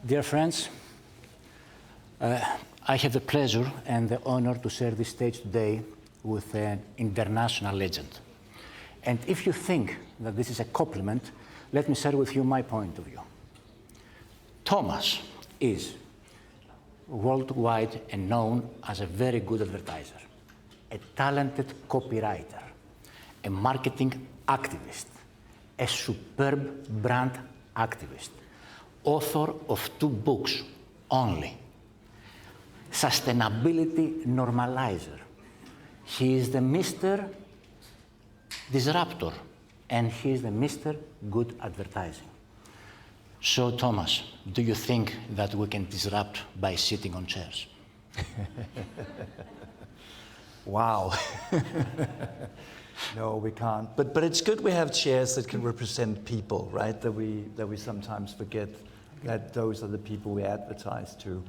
Dear friends, I have the pleasure and the honor to share this stage today with an international legend. And if you think that this is a compliment, let me share with you my point of view. Thomas is worldwide and known as a very good advertiser, a talented copywriter, a marketing activist, a superb brand activist, author of 2 books only, sustainability normalizer. He is the Mr. Disruptor, and he is the Mr. Good Advertising. So, Thomas, do you think that we can disrupt by sitting on chairs? Wow. No, we can't. But it's good we have chairs that can represent people, right? That we sometimes forget that those are the people we advertise to.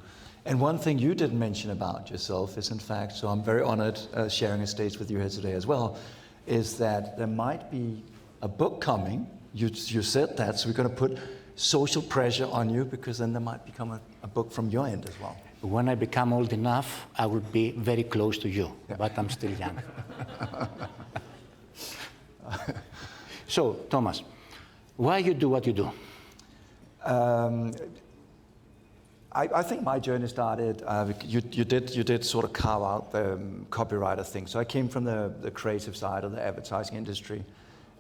And one thing you didn't mention about yourself is, in fact, so I'm very honored sharing a stage with you here today as well, is that there might be a book coming. You said that, so we're going to put social pressure on you, because then there might become a book from your end as well. When I become old enough, I will be very close to you, but I'm still young. So, Thomas, why you do what you do? I think my journey started, you did sort of carve out the copywriter thing. So I came from the creative side of the advertising industry,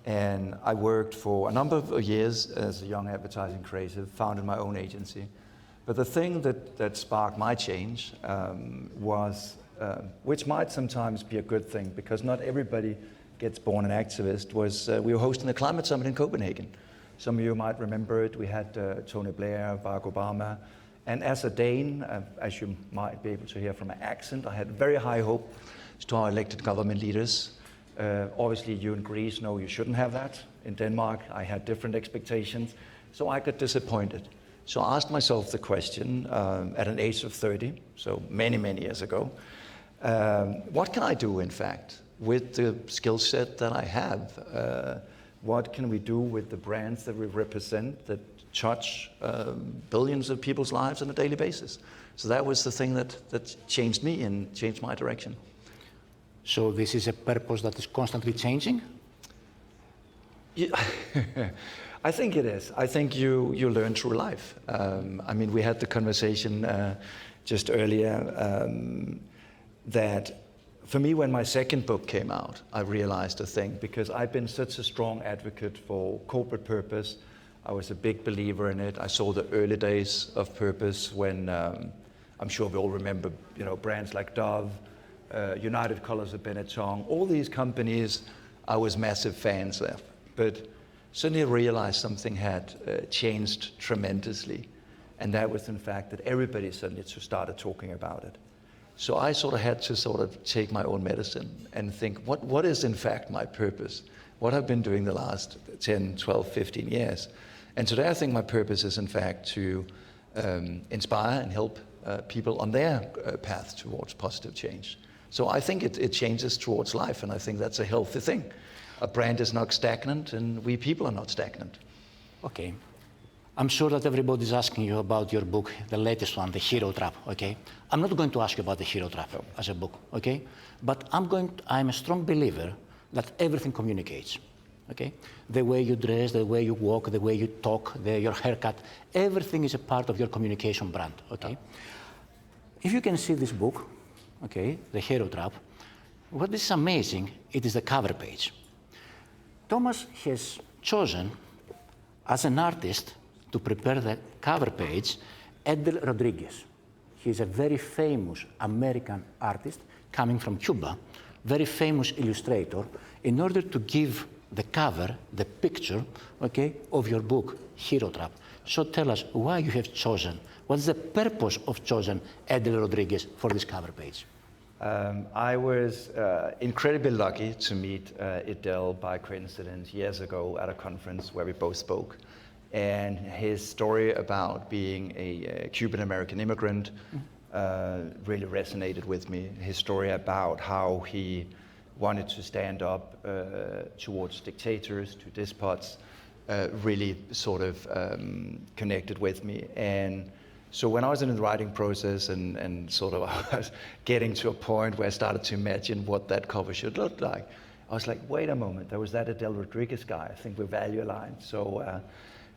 and I worked for a number of years as a young advertising creative, founded my own agency. But the thing that sparked my change was, which might sometimes be a good thing, because not everybody gets born an activist, was we were hosting the climate summit in Copenhagen. Some of you might remember it. We had Tony Blair, Barack Obama. And as a Dane, as you might be able to hear from my accent, I had very high hopes to our elected government leaders. Obviously, you in Greece know you shouldn't have that. In Denmark, I had different expectations. So I got disappointed. So I asked myself the question at an age of 30, so many, many years ago, what can I do, in fact, with the skill set that I have? What can we do with the brands that we represent that touch billions of people's lives on a daily basis? So that was the thing that changed me and changed my direction. So this is a purpose that is constantly changing? Yeah. I think it is. I think you learn through life. I mean, we had the conversation just earlier that for me, when my second book came out, I realized a thing, because I've been such a strong advocate for corporate purpose. I was a big believer in it. I saw the early days of purpose when I'm sure we all remember, brands like Dove, United Colors of Benetton, all these companies. I was massive fans of, but suddenly I realized something had changed tremendously, and that was, in fact, that everybody suddenly started talking about it. So I sort of had to take my own medicine and think, what is in fact my purpose? What I've been doing the last 10, 12, 15 years. And today I think my purpose is, in fact, to inspire and help people on their path towards positive change. So I think it changes towards life, and I think that's a healthy thing. A brand is not stagnant, and we people are not stagnant. Okay. I'm sure that everybody's asking you about your book, the latest one, The Hero Trap, okay? I'm not going to ask you about The Hero Trap as a book, okay? But I'm a strong believer that everything communicates, okay? The way you dress, the way you walk, the way you talk, your haircut, everything is a part of your communication brand, okay? If you can see this book, okay, The Hero Trap, what is amazing, it is the cover page. Thomas has chosen, as an artist, to prepare the cover page, Edel Rodriguez. He's a very famous American artist coming from Cuba, very famous illustrator, in order to give the cover, the picture, okay, of your book, Hero Trap. So tell us why you have chosen, what's the purpose of choosing Edel Rodriguez for this cover page? I was incredibly lucky to meet Edel by coincidence years ago at a conference where we both spoke. And his story about being a Cuban-American immigrant really resonated with me. His story about how he wanted to stand up towards dictators, to despots, really sort of connected with me. And So when I was in the writing process and sort of I was getting to a point where I started to imagine what that cover should look like, I was like, wait a moment, there was that Adele Rodriguez guy. I think we're value aligned. So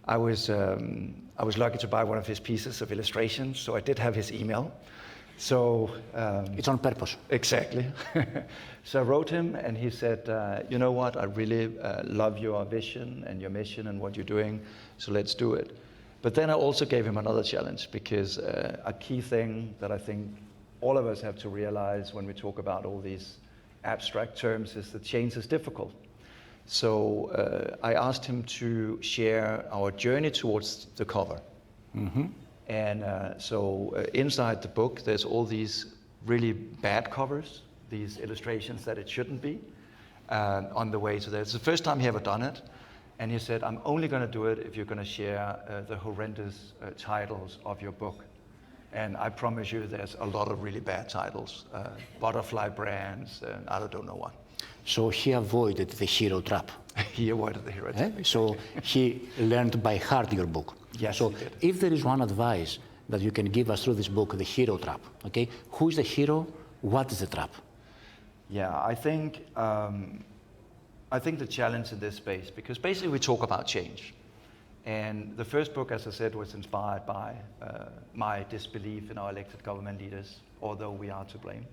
I was lucky to buy one of his pieces of illustrations. So I did have his email. So it's on purpose. Exactly. So I wrote him, and he said, you know what? I really love your vision and your mission and what you're doing. So let's do it. But then I also gave him another challenge, because a key thing that I think all of us have to realize when we talk about all these abstract terms is that change is difficult. So I asked him to share our journey towards the cover. Mm-hmm. And so inside the book, there's all these really bad covers, these illustrations that it shouldn't be, on the way to there. It's the first time he ever done it. And he said, I'm only going to do it if you're going to share the horrendous titles of your book. And I promise you there's a lot of really bad titles, butterfly brands, and I don't know what. So he avoided the hero trap. He avoided the hero trap. So he learned by heart your book. Yes, so he did. If there is one advice that you can give us through this book, the hero trap, okay? Who is the hero? What is the trap? Yeah, I think the challenge in this space, because basically we talk about change. And the first book, as I said, was inspired by my disbelief in our elected government leaders, although we are to blame.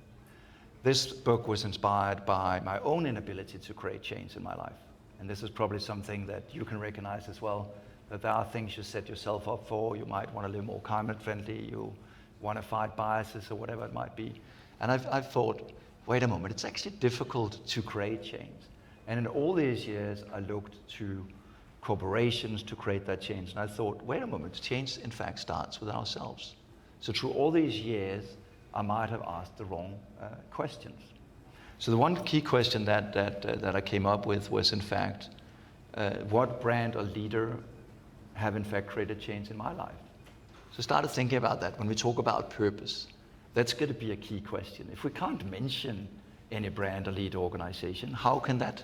This book was inspired by my own inability to create change in my life. And this is probably something that you can recognize as well, that there are things you set yourself up for. You might want to live more climate friendly, you want to fight biases or whatever it might be. And I've thought, wait a moment, it's actually difficult to create change. And in all these years, I looked to corporations to create that change. And I thought, wait a moment, change in fact starts with ourselves. So through all these years, I might have asked the wrong questions. So the one key question that I came up with was, in fact, what brand or leader have in fact created change in my life? So I started thinking about that. When we talk about purpose, that's going to be a key question. If we can't mention any brand or leader organization, how can that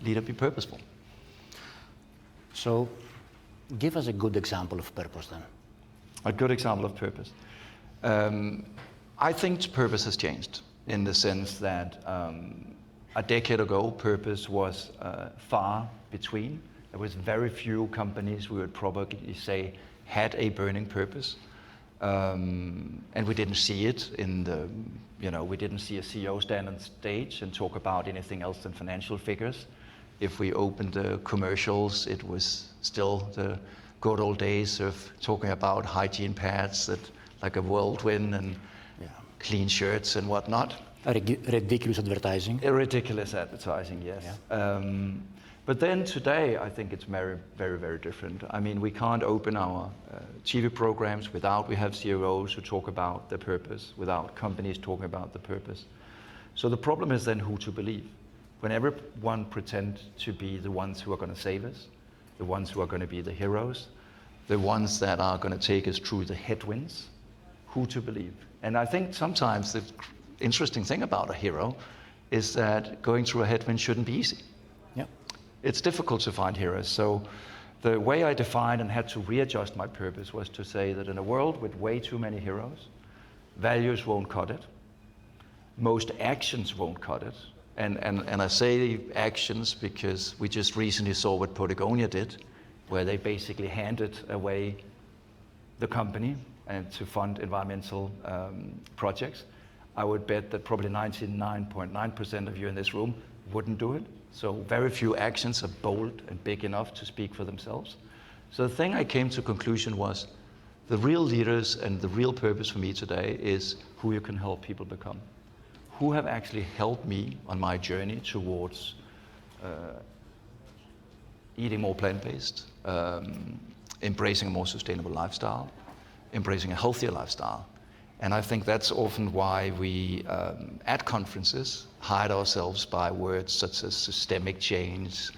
leader be purposeful? So give us a good example of purpose then. A good example of purpose. I think purpose has changed in the sense that a decade ago, purpose was far between. There was very few companies we would probably say had a burning purpose. And we didn't see it in the, we didn't see a CEO stand on stage and talk about anything else than financial figures. If we opened the commercials, it was still the good old days of talking about hygiene pads that like a whirlwind and clean shirts and whatnot. Ridiculous advertising. Ridiculous advertising, yes. Yeah. But then today, I think it's very, very, very different. I mean, we can't open our TV programs without we have CEOs who talk about the purpose, without companies talking about the purpose. So the problem is then who to believe. When everyone pretends to be the ones who are going to save us, the ones who are going to be the heroes, the ones that are going to take us through the headwinds, who to believe. And I think sometimes the interesting thing about a hero is that going through a headwind shouldn't be easy. Yeah. It's difficult to find heroes. So the way I defined and had to readjust my purpose was to say that in a world with way too many heroes, values won't cut it. Most actions won't cut it. And I say actions because we just recently saw what Patagonia did, where they basically handed away the company and to fund environmental projects. I would bet that probably 99.9% of you in this room wouldn't do it. So very few actions are bold and big enough to speak for themselves. So the thing I came to conclusion was the real leaders and the real purpose for me today is who you can help people become. Who have actually helped me on my journey towards eating more plant-based, embracing a more sustainable lifestyle, embracing a healthier lifestyle. And I think that's often why we, at conferences, hide ourselves by words such as systemic change,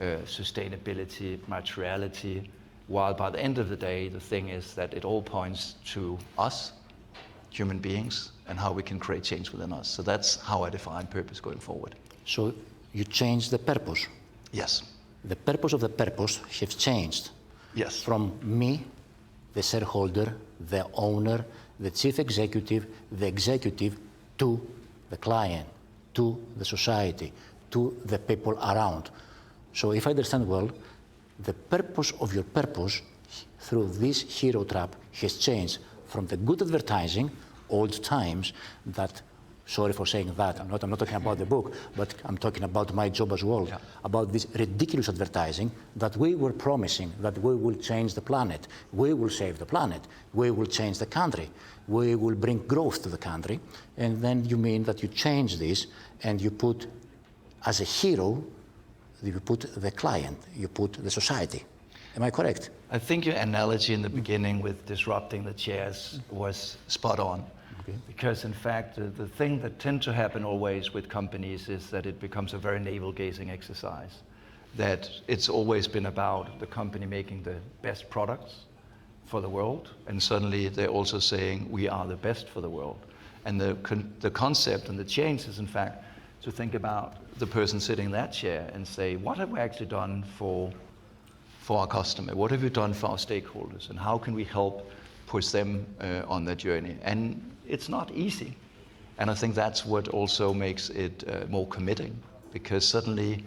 sustainability, materiality, while by the end of the day, the thing is that it all points to us, human beings, and how we can create change within us. So that's how I define purpose going forward. So you changed the purpose. Yes. The purpose of the purpose has changed. Yes. From me the shareholder, the owner, the chief executive, the executive, to the client, to the society, to the people around. So if I understand well, the purpose of your purpose through this hero trap has changed from the good advertising, old times, that, sorry for saying that, I'm not talking about the book, but I'm talking about my job as well, about this ridiculous advertising that we were promising that we will change the planet, we will save the planet, we will change the country, we will bring growth to the country, and then you mean that you change this and you put, as a hero, you put the client, you put the society. Am I correct? I think your analogy in the beginning with disrupting the chairs was spot on. Okay. Because in fact, the thing that tends to happen always with companies is that it becomes a very navel-gazing exercise. That it's always been about the company making the best products for the world, and suddenly they're also saying we are the best for the world. And the concept and the change is in fact to think about the person sitting in that chair and say, what have we actually done for our customer? What have we done for our stakeholders? And how can we help push them on their journey? And it's not easy. And I think that's what also makes it more committing, because suddenly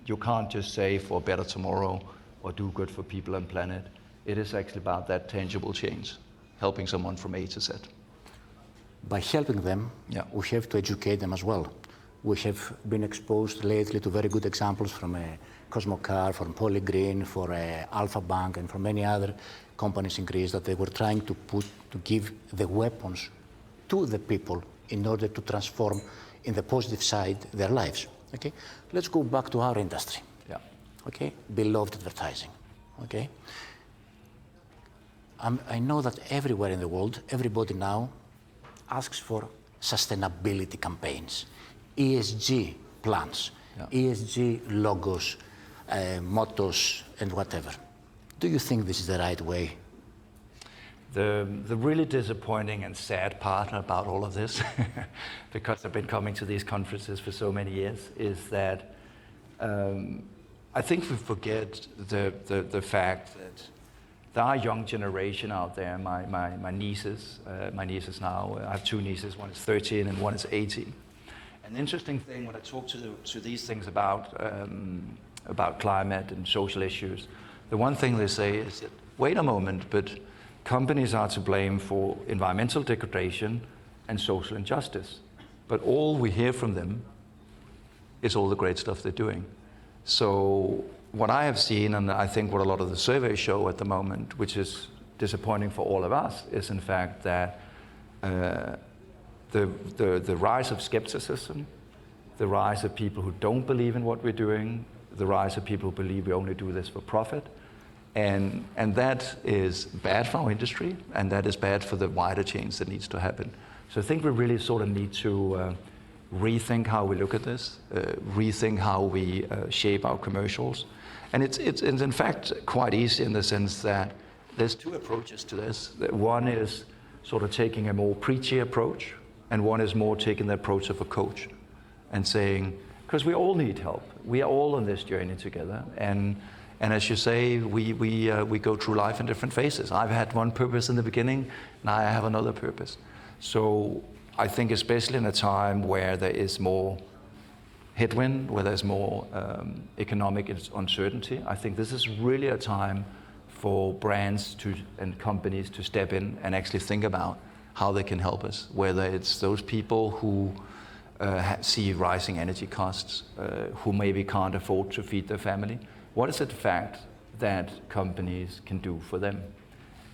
you can't just say for a better tomorrow or do good for people and planet. It is actually about that tangible change, helping someone from A to Z. By helping them, we have to educate them as well. We have been exposed lately to very good examples from Cosmocar, from Polygreen, for Alpha Bank, and from many other companies in Greece that they were trying to give the weapons to the people in order to transform in the positive side their lives. Okay, let's go back to our industry. Yeah. Okay, beloved advertising. Okay, I know that everywhere in the world, everybody now asks for sustainability campaigns, ESG plans, ESG logos, mottos, and whatever. Do you think this is the right way? The really disappointing and sad part about all of this, because I've been coming to these conferences for so many years, is that I think we forget the fact that there are a young generation out there. My nieces now, I have two nieces, one is 13 and one is 18. An interesting thing when I talk to these things about climate and social issues, the one thing they say is that, wait a moment, but companies are to blame for environmental degradation and social injustice. But all we hear from them is all the great stuff they're doing. So what I have seen, and I think what a lot of the surveys show at the moment, which is disappointing for all of us, is in fact that the rise of skepticism, the rise of people who don't believe in what we're doing, the rise of people who believe we only do this for profit, and that is bad for our industry, and that is bad for the wider change that needs to happen. So I think we really sort of need to rethink how we look at this, rethink how we shape our commercials. And it's in fact quite easy in the sense that there's two approaches to this. One is sort of taking a more preachy approach, and one is more taking the approach of a coach and saying, because we all need help. We are all on this journey together. And as you say, we go through life in different phases. I've had one purpose in the beginning, now I have another purpose. So I think especially in a time where there is more headwind, where there's more economic uncertainty, I think this is really a time for brands and companies to step in and actually think about how they can help us, whether it's those people who see rising energy costs, who maybe can't afford to feed their family. What is it the fact that companies can do for them?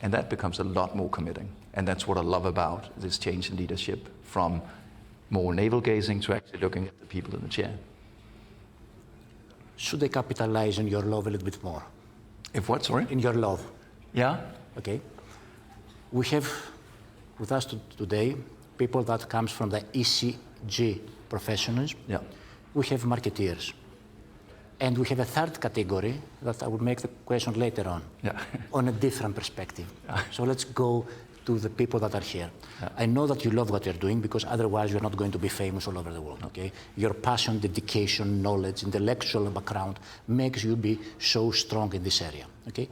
And that becomes a lot more committing. And that's what I love about this change in leadership, from more navel-gazing to actually looking at the people in the chair. Should they capitalize on your love a little bit more? If what, sorry? In your love. Yeah. Okay. We have with us today people that comes from the ECG professionals. Yeah. We have marketeers. And we have a third category that I will make the question later on, on a different perspective. So let's go to the people that are here. I know that you love what you're doing, because otherwise you're not going to be famous all over the world, okay? Your passion, dedication, knowledge, intellectual background makes you be so strong in this area, okay?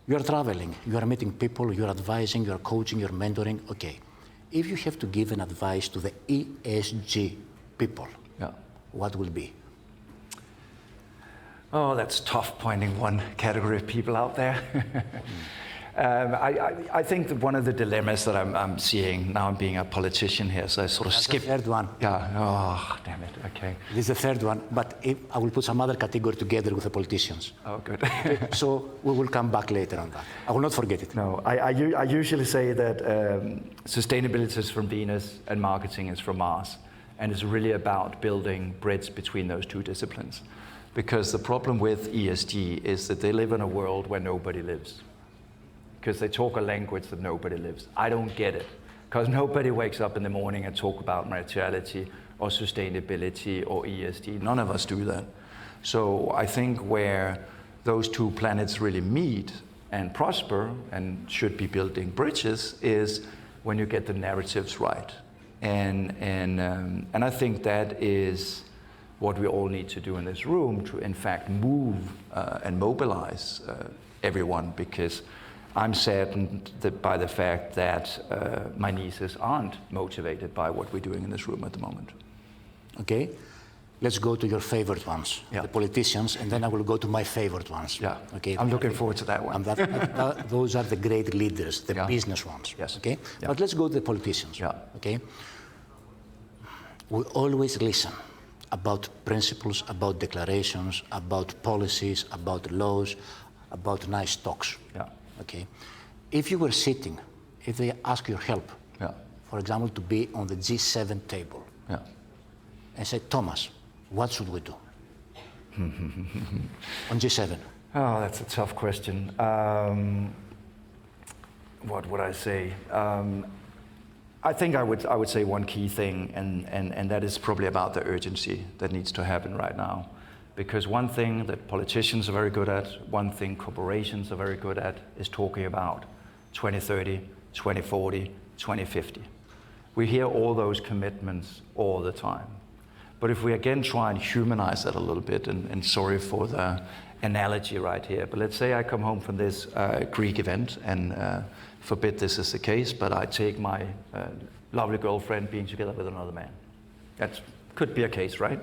You are traveling, you are meeting people, you are advising, you are coaching, you are mentoring. Okay. If you have to give an advice to the ESG people, what will be? Oh, that's tough pointing one category of people out there. I think that one of the dilemmas that I'm seeing now, I'm being a politician here, so I sort of skip. The third one. Yeah, oh, damn it, okay. This is the third one, but I will put some other category together with the politicians. Oh, good. So we will come back later on that. I will not forget it. No, I usually say that sustainability is from Venus and marketing is from Mars. And it's really about building bridge between those two disciplines. Because the problem with ESG is that they live in a world where nobody lives. Because they talk a language that nobody lives. I don't get it. Because nobody wakes up in the morning and talk about materiality or sustainability or ESG. None of us do that. So I think where those two planets really meet and prosper and should be building bridges is when you get the narratives right. And I think that is what we all need to do in this room to, in fact, move and mobilize everyone, because I'm saddened by the fact that my nieces aren't motivated by what we're doing in this room at the moment. Okay, let's go to your favorite ones, the politicians, and then I will go to my favorite ones. Yeah, okay. I'm looking forward to that one. Those are the great leaders, the business ones. Yes. Okay, but let's go to the politicians. Yeah. Okay, we always listen about principles, about declarations, about policies, about laws, about nice talks. Yeah. Okay, if you were sitting, if they ask your help, for example, to be on the G7 table, and say, Thomas, what should we do on G7? Oh, that's a tough question. What would I say? I think I would say one key thing, and that is probably about the urgency that needs to happen right now. Because one thing that politicians are very good at, one thing corporations are very good at, is talking about 2030, 2040, 2050. We hear all those commitments all the time. But if we again try and humanize that a little bit, and sorry for the analogy right here, but let's say I come home from this Greek event, and forbid this is the case, but I take my lovely girlfriend being together with another man. That could be a case, right?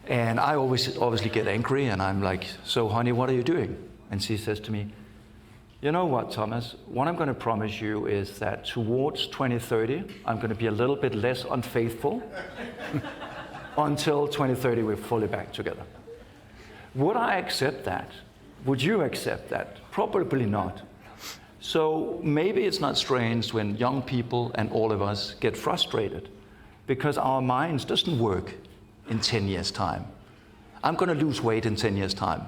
And I obviously get angry, and I'm like, so honey, what are you doing? And she says to me, you know what, Thomas, what I'm going to promise you is that towards 2030, I'm going to be a little bit less unfaithful until 2030 we're fully back together. Would I accept that? Would you accept that? Probably not. So maybe it's not strange when young people and all of us get frustrated because our minds doesn't work in 10 years' time. I'm going to lose weight in 10 years' time.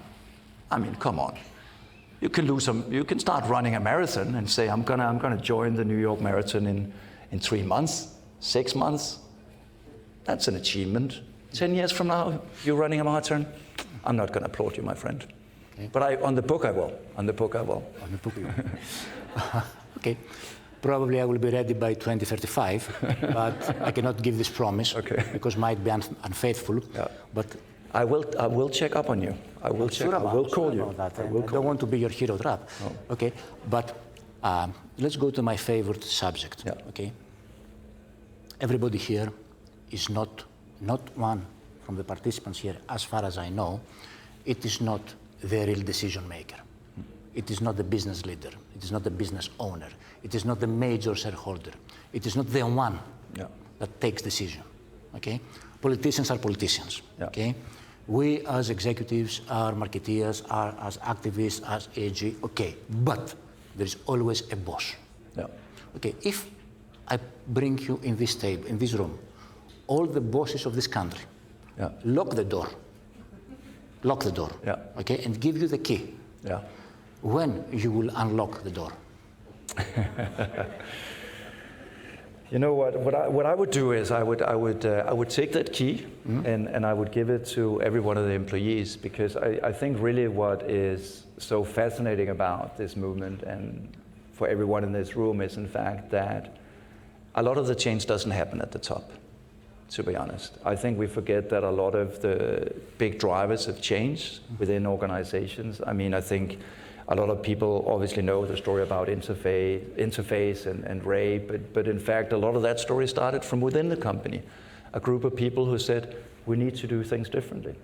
I mean, come on. You can start running a marathon and say, I'm going to join the New York Marathon in 3 months, 6 months. That's an achievement. 10 years from now, you're running a marathon. I'm not going to applaud you, my friend. Okay. But on the book I will. On the book I will. On the book you will. Okay. Probably I will be ready by 2035, but I cannot give this promise because might be unfaithful. Yeah. But I will check up on you. I will check. I will call you. I don't want to be your hero trap. No. Okay, but let's go to my favorite subject. Yeah. Okay. Everybody here is not one from the participants here, as far as I know, it is not the real decision maker. It is not the business leader. It is not the business owner. It is not the major shareholder. It is not the one that takes decision. Okay? Politicians are politicians. Yeah. Okay? We as executives, are marketeers, are as activists, as AG. Okay, but there is always a boss. Yeah. Okay, if I bring you in this table, in this room, all the bosses of this country, lock the door, okay, and give you the key. Yeah. When you will unlock the door? You know what I would do is I would take that key and I would give it to every one of the employees, because I think really what is so fascinating about this movement and for everyone in this room is in fact that a lot of the change doesn't happen at the top, to be honest. I think we forget that a lot of the big drivers of change within organizations. I mean, I think A lot of people obviously know the story about interface and Ray, but in fact, a lot of that story started from within the company. A group of people who said, we need to do things differently.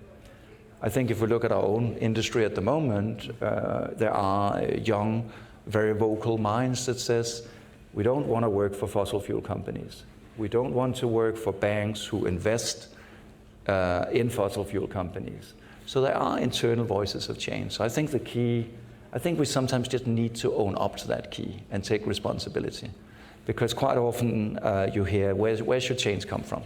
I think if we look at our own industry at the moment, there are young, very vocal minds that says, we don't want to work for fossil fuel companies. We don't want to work for banks who invest in fossil fuel companies. So there are internal voices of change. So I think the key, I think we sometimes just need to own up to that key and take responsibility. Because quite often you hear, where should change come from?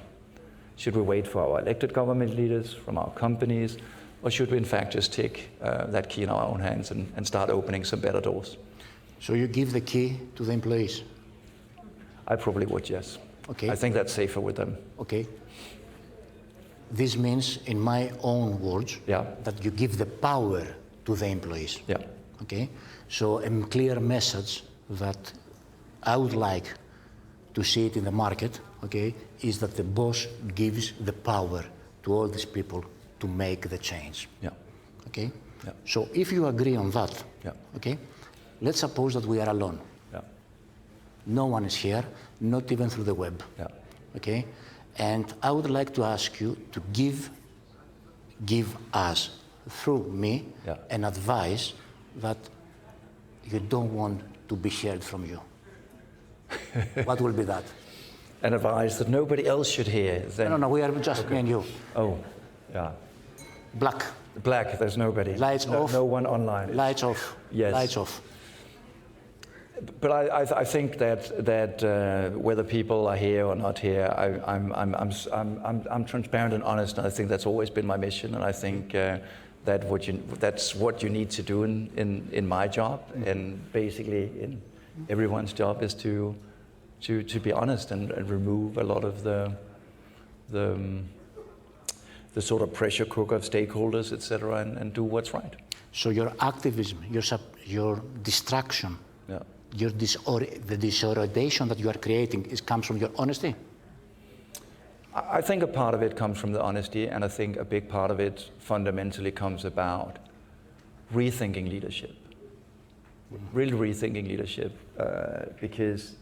Should we wait for our elected government leaders, from our companies, or should we in fact just take that key in our own hands and start opening some better doors? So you give the key to the employees? I probably would, yes. Okay. I think that's safer with them. Okay. This means, in my own words, that you give the power to the employees. Yeah. Okay. So a clear message that I would like to see it in the market, okay, is that the boss gives the power to all these people to make the change. Yeah. Okay. Yeah. So if you agree on that, yeah. Okay, let's suppose that we are alone. Yeah. No one is here, not even through the web. Yeah. Okay, and I would like to ask you to give us, through me, an advice that you don't want to be heard from you. What will be that? An advice that nobody else should hear. Then... No, we are just me and you. Oh, yeah. Black. Black, there's nobody. Lights off. No one online. Lights off. Yes. Lights off. But I think that whether people are here or not here, I'm transparent and honest, and I think that's always been my mission, and I think that's what you need to do in my job, and basically in everyone's job is to be honest and remove a lot of the sort of pressure cooker of stakeholders, etc., and do what's right. So your activism, your distraction, the disorientation that you are creating comes from your honesty? I think a part of it comes from the honesty, and I think a big part of it fundamentally comes about rethinking leadership. Really rethinking leadership, because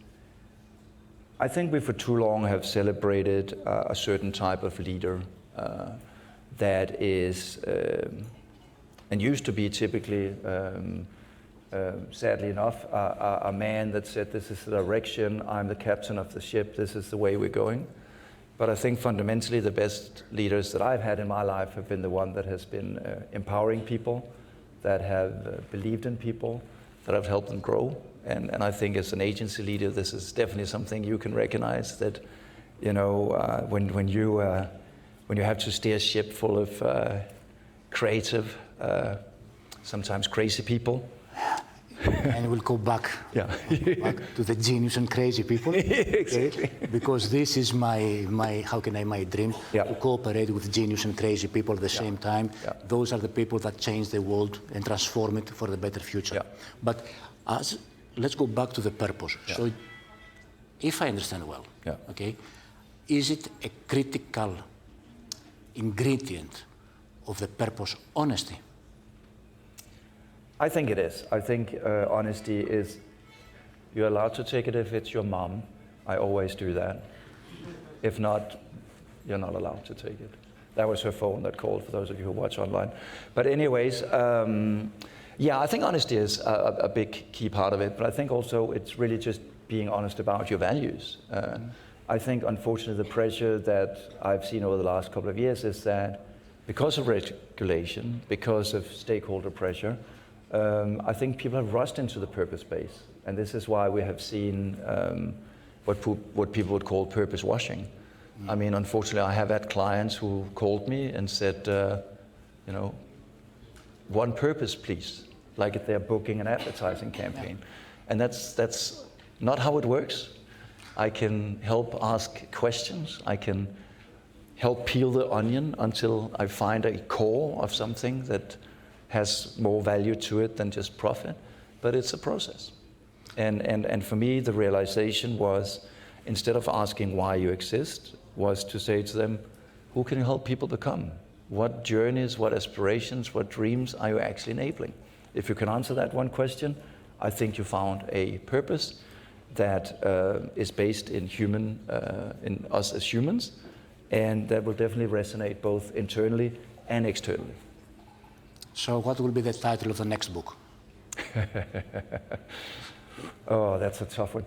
I think we for too long have celebrated a certain type of leader that is, and used to be typically, sadly enough, a man that said, this is the direction, I'm the captain of the ship, this is the way we're going. But I think fundamentally the best leaders that I've had in my life have been the one that has been empowering people, that have believed in people, that have helped them grow. And I think as an agency leader, this is definitely something you can recognize, that, you know, when you have to steer a ship full of creative, sometimes crazy people. And we'll go back, back to the genius and crazy people. Exactly. Okay? Because this is my dream, to cooperate with genius and crazy people at the same time. Those are the people that change the world and transform it for the better future. But let's go back to the purpose. So if I understand well, okay, is it a critical ingredient of the purpose honesty? I think it is. I think honesty is, you're allowed to take it if it's your mom. I always do that. If not, you're not allowed to take it. That was her phone that called, for those of you who watch online. But anyways, yeah, I think honesty is a big key part of it, but I think also it's really just being honest about your values. I think, unfortunately, the pressure that I've seen over the last couple of years is that because of regulation, because of stakeholder pressure, I think people have rushed into the purpose space, and this is why we have seen what people would call purpose washing. I mean, unfortunately, I have had clients who called me and said, you know, one purpose, please, like if they're booking an advertising campaign. And that's not how it works. I can help ask questions. I can help peel the onion until I find a core of something that has more value to it than just profit, but it's a process. And for me, the realization was, instead of asking why you exist, was to say to them, who can you help people become? What journeys, what aspirations, what dreams are you actually enabling? If you can answer that one question, I think you found a purpose that is based in in us as humans, and that will definitely resonate both internally and externally. So what will be the title of the next book? Oh, that's a tough one.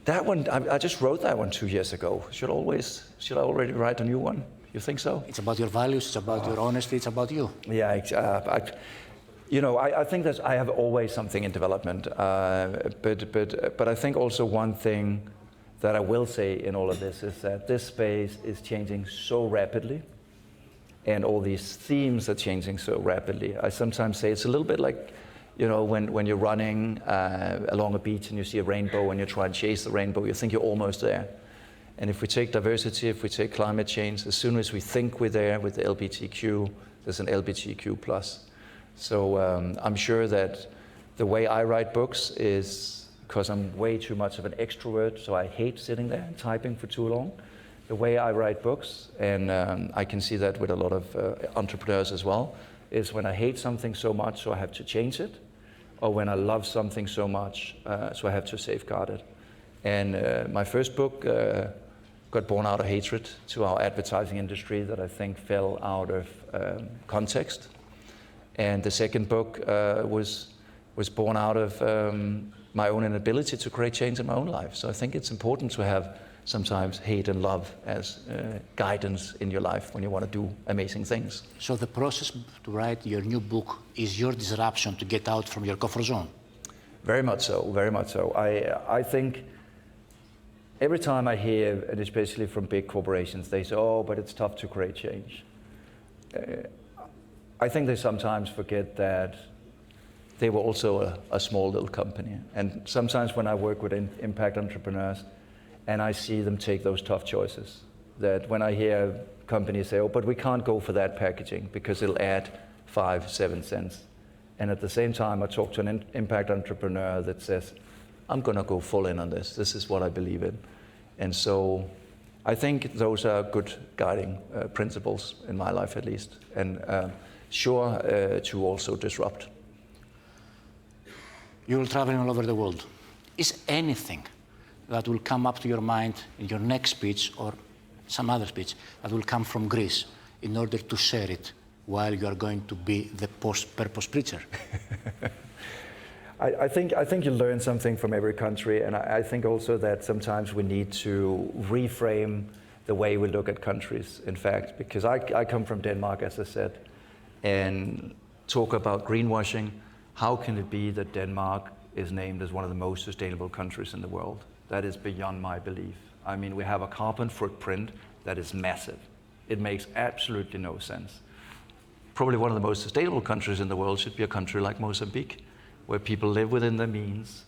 That one, I just wrote that one 2 years ago. Should I already write a new one? You think so? It's about your values, it's about your honesty, it's about you. Yeah, I think that I have always something in development, but I think also one thing that I will say in all of this is that this space is changing so rapidly, and all these themes are changing so rapidly. I sometimes say it's a little bit like, when you're running along a beach and you see a rainbow and you try and chase the rainbow, you think you're almost there. And if we take diversity, if we take climate change, as soon as we think we're there with the LGBTQ, there's an LGBTQ plus. So I'm sure that the way I write books is because I'm way too much of an extrovert, so I hate sitting there and typing for too long. The way I write books, and I can see that with a lot of entrepreneurs as well, is when I hate something so much, so I have to change it, or when I love something so much, so I have to safeguard it. And my first book got born out of hatred to our advertising industry that I think fell out of context. And the second book was born out of my own inability to create change in my own life. So I think it's important to have sometimes hate and love as guidance in your life when you want to do amazing things. So the process to write your new book is your disruption to get out from your comfort zone? Very much so, very much so. I think every time I hear, and especially from big corporations, they say, oh, but it's tough to create change. I think they sometimes forget that they were also a small little company. And sometimes when I work with impact entrepreneurs and I see them take those tough choices, that when I hear companies say, oh, but we can't go for that packaging because it'll add 5-7 cents. And at the same time, I talk to an impact entrepreneur that says, I'm going to go full in on this. This is what I believe in. And so I think those are good guiding principles in my life, at least. And sure to also disrupt. You will travel all over the world. Is anything that will come up to your mind in your next speech or some other speech that will come from Greece in order to share it while you are going to be the post-purpose preacher? I think you learn something from every country, and I think also that sometimes we need to reframe the way we look at countries, in fact, because I come from Denmark, as I said, and talk about greenwashing. How can it be that Denmark is named as one of the most sustainable countries in the world? That is beyond my belief. I mean, we have a carbon footprint that is massive. It makes absolutely no sense. Probably one of the most sustainable countries in the world should be a country like Mozambique, where people live within their means.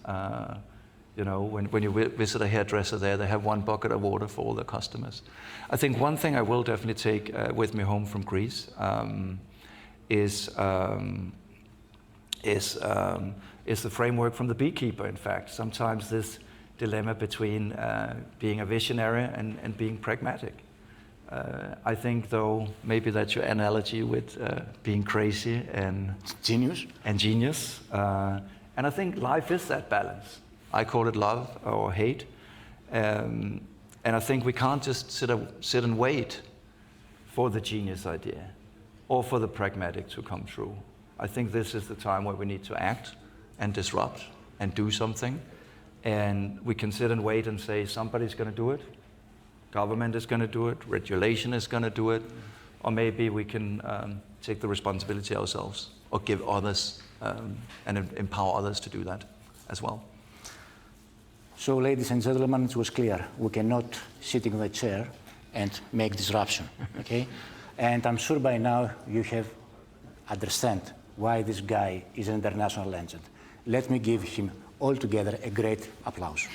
When you visit a hairdresser there, they have 1 bucket of water for all their customers. I think one thing I will definitely take with me home from Greece is the framework from the beekeeper, in fact. Sometimes this dilemma between being a visionary and being pragmatic. I think, though, maybe that's your analogy with being crazy and genius. And I think life is that balance. I call it love or hate. And I think we can't just sit and wait for the genius idea or for the pragmatic to come true. I think this is the time where we need to act and disrupt and do something. And we can sit and wait and say, somebody's going to do it. Government is going to do it. Regulation is going to do it. Or maybe we can take the responsibility ourselves or give others and empower others to do that as well. So, ladies and gentlemen, it was clear. We cannot sit in the chair and make disruption, okay? And I'm sure by now you have understand why this guy is an international legend. Let me give him all together a great applause.